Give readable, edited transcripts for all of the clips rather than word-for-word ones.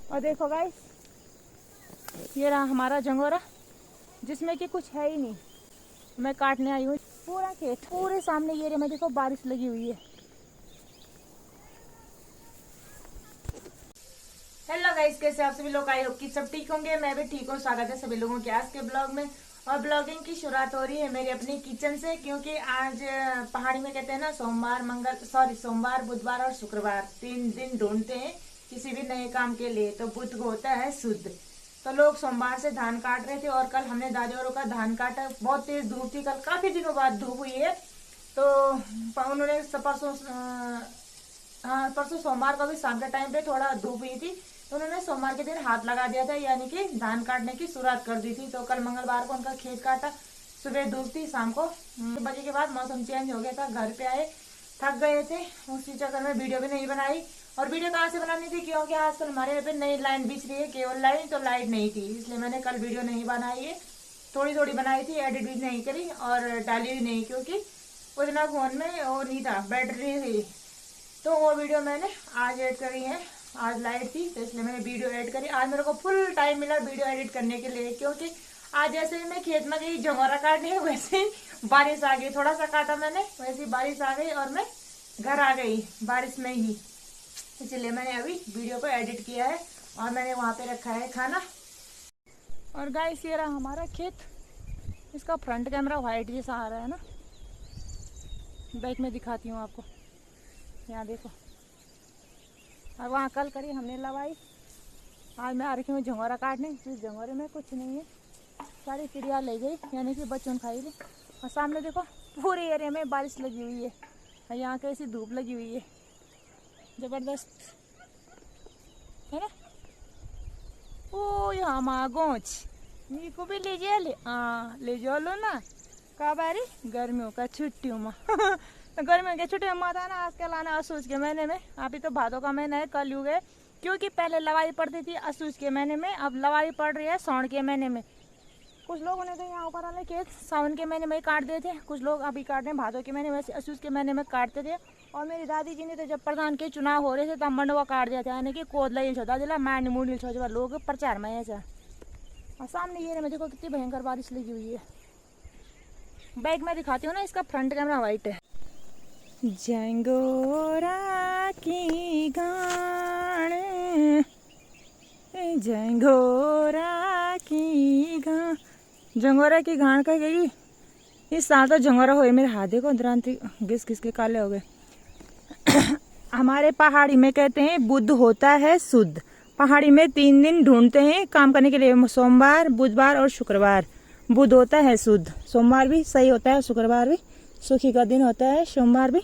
और देखो गाइस, ये रहा हमारा झंगोरा जिसमें कि कुछ है ही नहीं। मैं काटने आई हूँ पूरा खेत, पूरे सामने ये एरिया में देखो बारिश लगी हुई है। हेलो गाइस, कैसे आप सभी लोग? आई होप कि सब ठीक होंगे। मैं भी ठीक हूँ। स्वागत है सभी लोगों के आज के ब्लॉग में। और ब्लॉगिंग की शुरुआत हो रही है मेरी अपनी किचन से, क्योंकि आज पहाड़ी में कहते हैं ना, सोमवार बुधवार और शुक्रवार 3 दिन ढूंढते हैं किसी भी नए काम के लिए। तो बुध को होता है शुद्ध। तो लोग सोमवार से धान काट रहे थे और कल हमने दादी औरों का धान काटा। बहुत तेज धूप थी कल, काफी दिनों बाद धूप हुई है। तो उन्होंने परसों सोमवार को भी शाम के टाइम पे थोड़ा धूप हुई थी, तो उन्होंने सोमवार के दिन हाथ लगा दिया था, यानी कि धान काटने की शुरुआत कर दी थी। तो कल मंगलवार को उनका खेत काटा। सुबह धूप थी, शाम को 6 बजे के बाद मौसम चेंज हो गया था। घर पे आए, थक गए थे, उसी चक्कर में वीडियो भी नहीं बनाई। और वीडियो कहाँ से बनानी थी, क्योंकि आजकल हमारे यहाँ पे नई लाइन बिछ रही है, केबल लाइन, तो लाइट नहीं थी, इसलिए मैंने कल वीडियो नहीं बनाई है। थोड़ी थोड़ी बनाई थी, एडिट भी नहीं करी और डाली भी नहीं, क्योंकि उतना फोन में वो नहीं था, बैटरी थी। तो वो वीडियो मैंने आज ऐड करी है। आज लाइट थी तो इसलिए मैंने वीडियो ऐड करी। आज मेरे को फुल टाइम मिला वीडियो एडिट करने के लिए, क्योंकि आज जैसे ही मैं खेत में गई झंगोरा काटने, वैसे ही बारिश आ गई। थोड़ा सा काटा मैंने, वैसे ही बारिश आ गई और मैं घर आ गई बारिश में ही। इसलिए मैंने अभी वीडियो को एडिट किया है और मैंने वहाँ पे रखा है खाना। और गाइस, ये रहा हमारा खेत। इसका फ्रंट कैमरा व्हाइट जैसा आ रहा है ना, बैक में दिखाती हूँ आपको। यहाँ देखो, और वहाँ कल करी हमने लवाई। आज मैं आ रखी हूँ झंगोरा काटने। इस झंगोरे में कुछ नहीं है, सारी चिड़िया ले गई, यानी कि बच्चों ने खाई ली। और सामने देखो पूरे एरिया में बारिश लगी हुई है और यहाँ कैसी धूप लगी हुई है, जबरदस्त है ना। ओ यहाँ मागोच नी को भी ले जाओ लो ना। कब आ रही? गर्मियों का छुट्टियों में तो गर्मियों की छुट्टी में आता ना, आजकल आना असूस के महीने में। अभी तो भादों का महीना है, कल युग है, क्योंकि पहले लवाई पड़ती थी असूस के महीने में, अब लवाई पड़ रही है सावन के महीने में। कुछ लोगों ने तो यहाँ ऊपर वाले खेत सावन के महीने में ही काट दिए थे, कुछ लोग अभी काट रहे हैं भादों के महीने में, असूस के महीने में काटते थे। और मेरी दादी जी ने तो जब प्रधान के चुनाव हो रहे थे तब मंडवा काट दिया था, यानी कि कोदला हिल छोड़ा दिला मारनी मूड हिल छोड़ा लोग प्रचार में ऐसा। और सामने ये में देखो कितनी भयंकर बारिश लगी हुई है। बैग में दिखाती हूँ ना, इसका फ्रंट कैमरा वाइट है। झंगोरा की गान, झंगोरा की गान, झंगोरा की गान का गई। इस साल तो झंगोरा हुए, मेरे हाथ देखो अंतरांतरी घिस घिस के काले हो गए। हमारे पहाड़ी में कहते हैं बुध होता है शुद्ध। पहाड़ी में 3 दिन ढूंढते हैं काम करने के लिए, सोमवार बुधवार और शुक्रवार। बुध होता है शुद्ध, सोमवार भी सही होता है, शुक्रवार भी सुखी का दिन होता है, सोमवार भी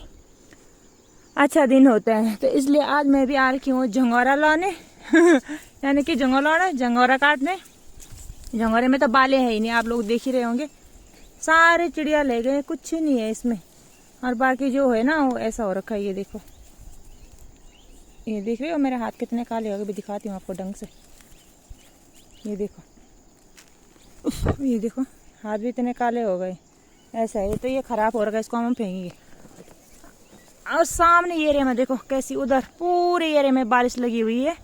अच्छा दिन होता है। तो इसलिए आज मैं भी आ रखी हूँ झंगोरा लाने यानी कि झंगोरा काटने। झंगोरे में तो बाले है ही नहीं, आप लोग देख ही रहे होंगे, सारे चिड़िया ले गए, कुछ नहीं है इसमें। और बाकी जो है ना वो ऐसा हो रखा है। ये देखो, ये देख रहे हो मेरे हाथ कितने काले हो गए, भी दिखाती हूँ आपको ढंग से। ये देखो, ये देखो हाथ भी इतने काले हो गए, ऐसा है। तो ये खराब हो रहा है, इसको हम फेंकेंगे। और सामने एरिया में देखो कैसी, उधर पूरे एरिया में बारिश लगी हुई है।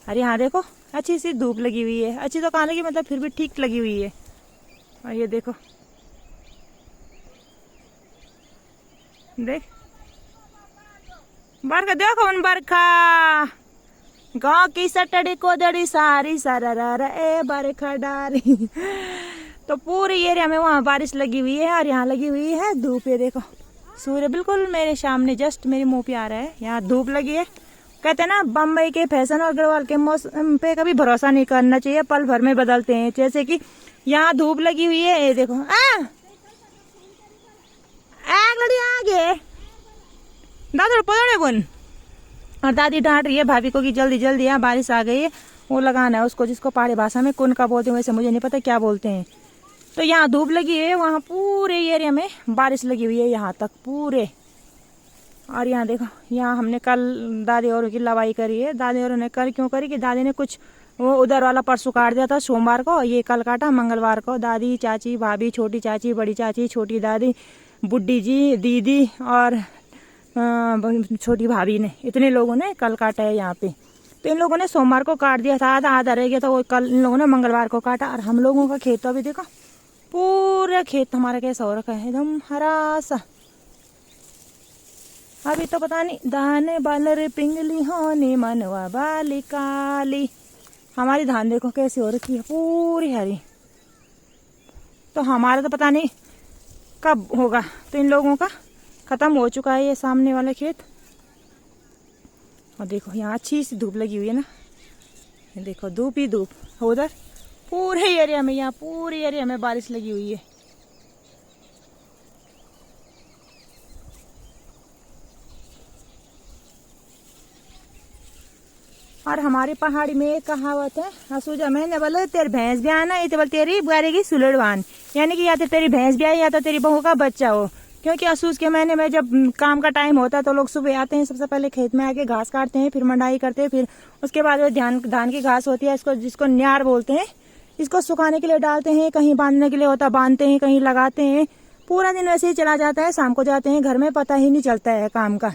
और यहाँ देखो अच्छी सी धूप लगी हुई है, अच्छी तो कहाँ लगी, मतलब फिर भी ठीक लगी हुई है। और ये देखो, देख बरखा देखो, बरखा गाँव की सटड़ी को दड़ी सारी सारा ए बरखा डारी तो पूरे एरिया में वहाँ बारिश लगी हुई है और यहाँ लगी हुई है धूप। ये देखो सूर्य बिल्कुल मेरे सामने, जस्ट मेरे मुंह पे आ रहा है, यहाँ धूप लगी है। कहते हैं ना, बम्बई के फैशन और अग्रवाल के मौसम पे कभी भरोसा नहीं करना चाहिए, पल भर में बदलते हैं। जैसे कि यहाँ धूप लगी हुई है, ये देखो लड़ी आगे दादा पदड़े बुन। और दादी डांट रही है भाभी को कि जल्दी जल्दी यहाँ बारिश आ गई है, वो लगाना है उसको, जिसको पहाड़ी भाषा में कुन का बोलते हैं, वैसे मुझे नहीं पता क्या बोलते हैं। तो यहाँ धूप लगी है, वहाँ पूरे एरिया में बारिश लगी हुई है, यहाँ तक पूरे। और यहाँ देखो, यहाँ हमने कल दादी और की लवाई करी है। दादी और ने कल क्यों करी कि दादी ने कुछ वो उधर वाला परसों काट दिया था सोमवार को, ये कल काटा मंगलवार को। दादी, चाची, भाभी, छोटी चाची, बड़ी चाची, छोटी दादी, बुड्ढी जी, दीदी और छोटी भाभी ने, इतने लोगों ने कल काटा है यहाँ पे। तो इन लोगों ने सोमवार को काट दिया था, आधा आधा रह गया था, वो कल इन लोगों ने मंगलवार को काटा। और हम लोगों का खेत तो अभी देखो पूरा खेत हमारा कैसा हो रखा है, एकदम हरा सा। अभी तो पता नहीं दाने बालर पिंगली होने मनवा बाली काली। हमारी धान देखो कैसी हो रखी है, पूरी हरी। तो हमारा तो पता नहीं कब होगा। तो इन लोगों का खत्म हो चुका है ये सामने वाला खेत। और देखो यहाँ अच्छी सी धूप लगी हुई है ना, ये देखो धूप ही धूप। उधर पूरे एरिया में, यहाँ पूरे एरिया में बारिश लगी हुई है। और हमारी पहाड़ी में एक कहावत है, हसूजा मैंने बोला तेरी भैंस भी आना ये तो बोल तेरी बुआरेगी सुलड़वान, यानी कि या तो तेरी भैंस भी आई या तो तेरी बहू का बच्चा हो। क्योंकि असूज के महीने में जब काम का टाइम होता है तो लोग सुबह आते हैं, सबसे पहले खेत में आके घास काटते हैं, फिर मंडाई करते हैं, फिर उसके बाद वो धान की घास होती है, इसको जिसको न्यार बोलते हैं, इसको सुखाने के लिए डालते हैं, कहीं बांधने के लिए होता बांधते हैं, कहीं लगाते हैं। पूरा दिन वैसे ही चला जाता है, शाम को जाते हैं घर में, पता ही नहीं चलता है काम का।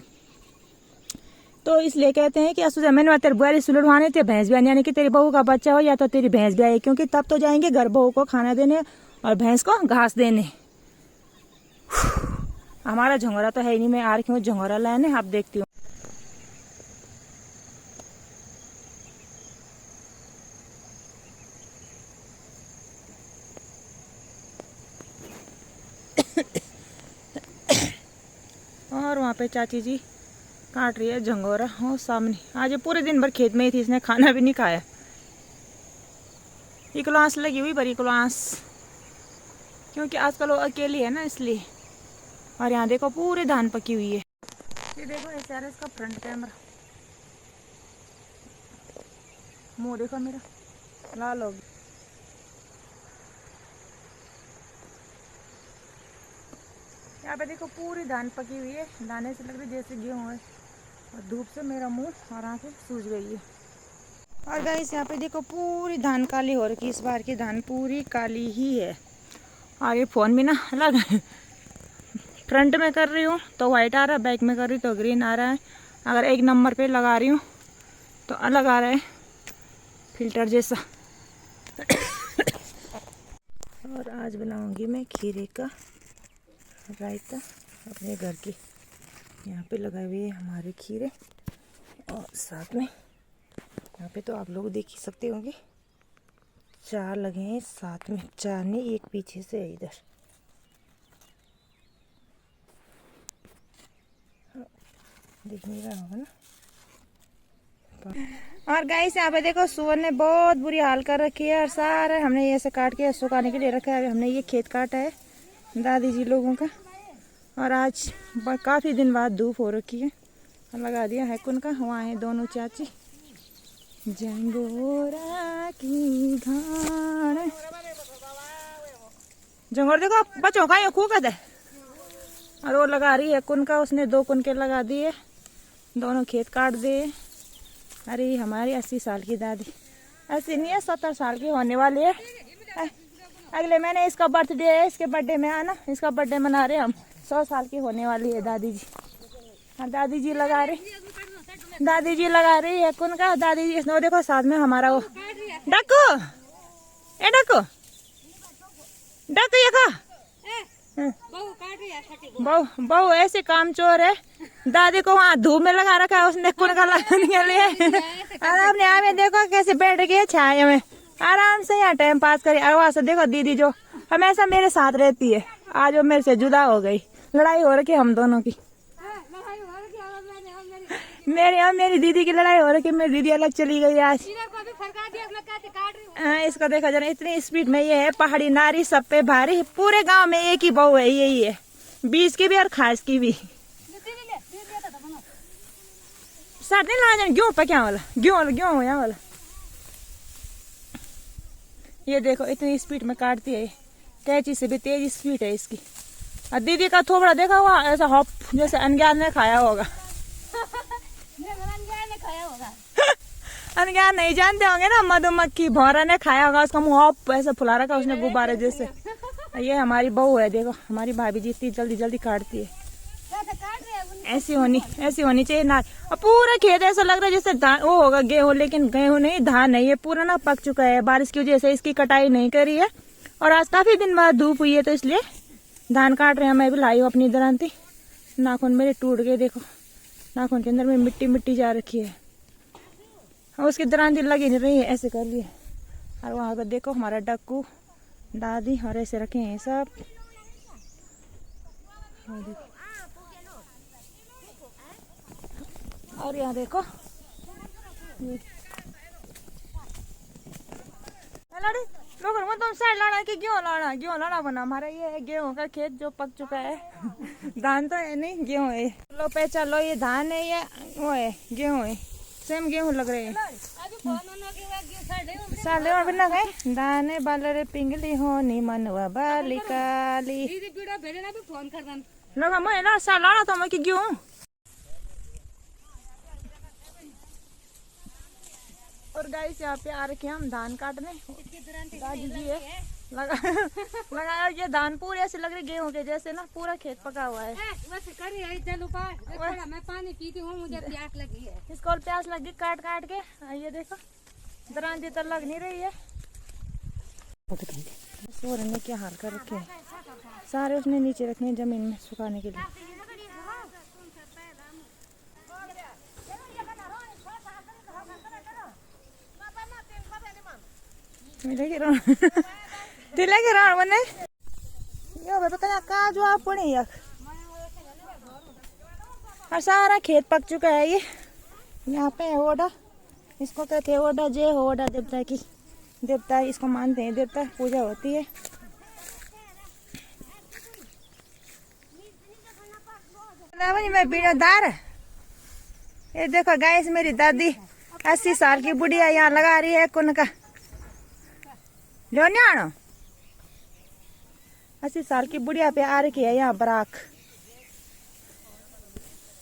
तो इसलिए कहते हैं कि असुजा मैंने तेरे बुआरी सुलड़वाने थे भैंस भी आने, यानी कि तेरी बहू का बच्चा हो या तो तेरी भैंस भी आए, क्योंकि तब तो जाएंगे घर बहू को खाना देने और भैंस को घास देने। हमारा झंगोरा तो है ही नहीं, मैं आ रही हूँ झंगोरा लाने, आप देखती हूँ। और वहाँ पे चाची जी काट रही है झंगोरा, हो सामने। आज पूरे दिन भर खेत में ही थी, इसने खाना भी नहीं खाया। इकलांस लगी हुई बड़ी इकलांस, क्योंकि आजकल वो अकेली है ना इसलिए। और यहाँ देखो पूरी धान पकी हुई है। ये देखो ऐसा है इसका फ्रंट कैमरा, मुंह देखो मेरा लाल हो गया। यहाँ पे देखो पूरी धान पकी हुई है, दाने से लग रही जैसे गेहूँ है, और धूप से मेरा मुंह और आंखें सूज गई है। और गाइस यहाँ पे देखो पूरी धान काली हो रखी, इस बार की धान पूरी काली ही है। और ये फोन भी ना अलग फ्रंट में कर रही हूँ तो वाइट आ रहा है, बैक में कर रही हूँ तो ग्रीन आ रहा है। अगर एक नंबर पे लगा रही हूँ तो अलग आ रहा है, फिल्टर जैसा। और आज बनाऊंगी मैं खीरे का रायता अपने घर की। यहाँ पे लगाए हुए हैं हमारे खीरे, और साथ में यहाँ पे तो आप लोग देख ही सकते होंगे 4 लगे हैं साथ में, 4 नहीं एक पीछे से है इधर, दिख नहीं रहा होगा ना। और गाइस यहाँ पे देखो सुअर ने बहुत बुरी हाल कर रखी है, और सारा हमने ये ऐसे काट के सुखाने के लिए रखा है। अभी हमने ये खेत काटा है दादी जी लोगों का, और आज काफ़ी दिन बाद धूप हो रखी है, लगा दिया है कुन का। वहाँ है दोनों चाची, जंगोरा की घाण जंगोर देखो बच्चों का ये खूब है। और वो लगा रही है कुन का, उसने 2 कुनके लगा दिए, दोनों खेत काट दिए। अरे हमारी 80 साल की दादी, 80 नहीं है 70 साल की होने वाली है। अगले महीने इसका बर्थडे है, इसके बर्थडे में आना, इसका बर्थडे मना रहे हम। 100 साल की होने वाली है दादी जी। हाँ दादी जी लगा रही है कौन का दादी जी। वो देखो साथ में हमारा वो डाकू, ए डाकू डाकू ये का बहु ऐसे काम चोर है। दादी को वहाँ धूप में लगा रखा है उसने, कुन का लगाने के लिए। और अपने आप में देखो कैसे बैठ गए छाया में, आराम से यहाँ टाइम पास करी। और से देखो दीदी जो हमेशा मेरे साथ रहती है, आज वो मेरे से जुदा हो गई, लड़ाई हो रखी हम दोनों की। मेरी दीदी की लड़ाई हो रखी, मेरी दीदी अलग चली गई आज। इसको देखा जरा इतनी स्पीड में ये है, पहाड़ी नारी सब पे भारी, पूरे गांव में एक ही बहू है, यही है, बीच की भी और खास की भी। साथ नहीं ला जाए गेहूँ पक्या वाला, गेहूँ यहाँ वाला। ये देखो इतनी स्पीड में काटती है, कैंची से भी तेज स्पीड है इसकी। और दीदी का थोबड़ा देखा हुआ ऐसा हॉप जैसे अनज्ञान ने खाया होगा। अनज्ञान नहीं जानते होंगे ना, मधुमक्खी भौरा ने खाया होगा, उसका मुंह हॉप ऐसा फुला रखा उसने गुब्बारे जैसे। ये हमारी बहू है, देखो हमारी भाभी जी इतनी जल्दी जल्दी काटती है। ऐसी होनी चाहिए नार। और पूरा खेत ऐसा लग रहा है जैसे धान वो होगा गेहूं, लेकिन गेहूं नहीं, धान नहीं है, पूरा ना पक चुका है। बारिश की वजह से इसकी कटाई नहीं करी है और आज काफी दिन बाद धूप हुई है तो इसलिए धान काट रहे हैं। मैं भी लाई हूँ अपनी दरांती, नाखून मेरे टूट गए, देखो नाखून के अंदर में मिट्टी मिट्टी जा रखी है और उसकी दरांती लगी नहीं रही है, ऐसे कर लिए। और वहां पर देखो हमारा डक्कू दादी और ऐसे रखे हैं सब। और यहाँ देखो लोग तुम साइड लाना कि गेहूं लाना बना। हमारा ये है गेहूं का खेत जो पक चुका है। धान तो है नहीं, गेहूं है। लो पहचान लो, ये धान है या वो है गेहूं है, सेम गेहूं लग रहे हैं। साले और बिना गए दाने बालरे पिंगली होनी मनवा बालिकाली लोग मैं ना साल लाना तो मैं कि गेहूं। और गाइस यहाँ पे आ रखे हम धान काटने, दादी जी है लगाया ये धान पूरे ऐसे लग रहे गेहूं के जैसे ना, पूरा खेत पका हुआ है। मैं पानी पीती हूँ, मुझे प्यास लगी है। इसको प्यास लगी काट काट के। ये देखो दरांती तो लग नहीं रही है। सोरे ने क्या हाल कर रखे हैं, सारे उसने नीचे रखे हैं जमीन में सुखाने के लिए। और सारा खेत पक चुका है। ये यहाँ पे ओडा, इसको कहते हैं ओडा, जय हो ओडा देवता की, देवता इसको मानते हैं, देवता पूजा होती है। मैं बीड़ादार, ये देखो गाइस मेरी दादी 80 साल की बुढ़िया यहाँ लगा रही है कुनका लो न्याणो। 80 साल की बुढ़िया पे आ रखी है यहाँ बराक।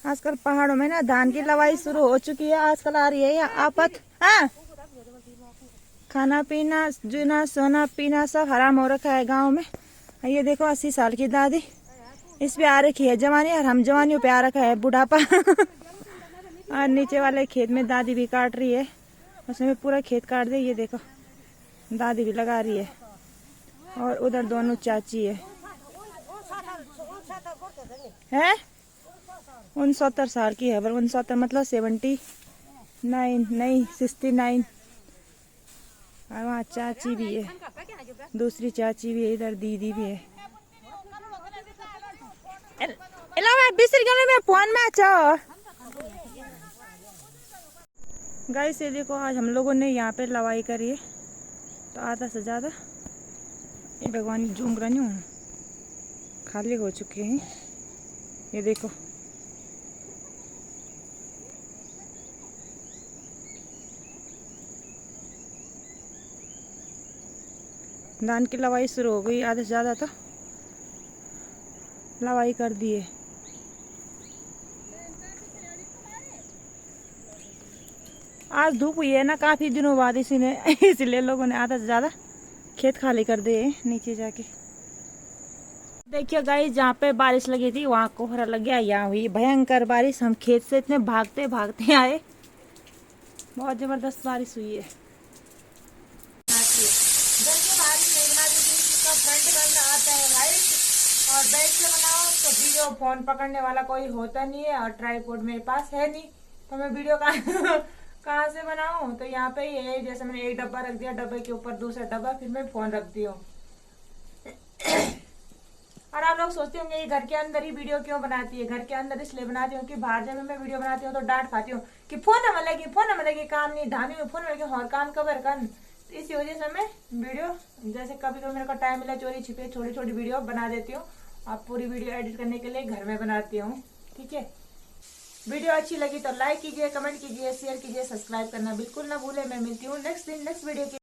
आजकल पहाड़ों में ना धान की लवाई शुरू हो चुकी है, आजकल आ रही है यहाँ आफत। हाँ, खाना पीना जीना सोना पीना सब हराम हो रखा है गांव में। ये देखो 80 साल की दादी इस पे आ रखी है जवानी, और हम जवानियों पे आ रखा है बुढ़ापा। और नीचे वाले खेत में दादी भी काट रही है, उसने भी पूरा खेत काट दे। ये देखो दादी भी लगा रही है और उधर दोनों चाची है 69 साल की है, 69 मतलब 79 नहीं 69। और वहाँ चाची भी है, दूसरी चाची भी है, इधर दीदी भी है। में फोन में अच्छा गाइस ये देखो आज हम लोगों ने यहाँ पे लवाई करी है तो आधा से ज्यादा ये भगवान झूम रहा नहीं हूँ खाली हो चुके हैं। ये देखो धान की लवाई शुरू हो गई, आधे से ज्यादा तो लवाई कर दिए। आज धूप हुई है ना काफी दिनों बाद, इसलिए लोगों ने आधा से ज्यादा खेत खाली कर दिए नीचे जाके। देखिए गाइस जहाँ पे बारिश लगी थी वहाँ कोहरा लग गया, यहाँ हुई भयंकर बारिश। हम खेत से इतने भागते भागते आए, बहुत जबरदस्त बारिश हुई है। और बैठ के बनाओ तो वीडियो फोन पकड़ने वाला कोई होता नहीं है और ट्राइपॉड मेरे पास है नहीं, तो मैं वीडियो कहाँ से बनाऊं। तो यहाँ पे ये है, जैसे मैंने एक डब्बा रख दिया, डब्बे के ऊपर दूसरा डब्बा, फिर मैं फोन रखती हूँ। और आप लोग सोचते होंगे ये घर के अंदर ही वीडियो क्यों बनाती है। घर के अंदर इसलिए बनाती हूँ कि बाहर जब मैं वीडियो बनाती हूँ तो डांट खाती हूँ कि फोन न लगे काम नहीं धानी में फोन लगे और काम कवर कर। इसी वजह से मैं वीडियो जैसे कभी कभी मेरे को टाइम मिला चोरी छिपे छोटी छोटी वीडियो बना देती हूँ। आप पूरी वीडियो एडिट करने के लिए घर में बनाती हूँ। ठीक है, वीडियो अच्छी लगी तो लाइक कीजिए, कमेंट कीजिए, शेयर कीजिए, सब्सक्राइब करना बिल्कुल ना भूले। मैं मिलती हूँ नेक्स्ट वीडियो के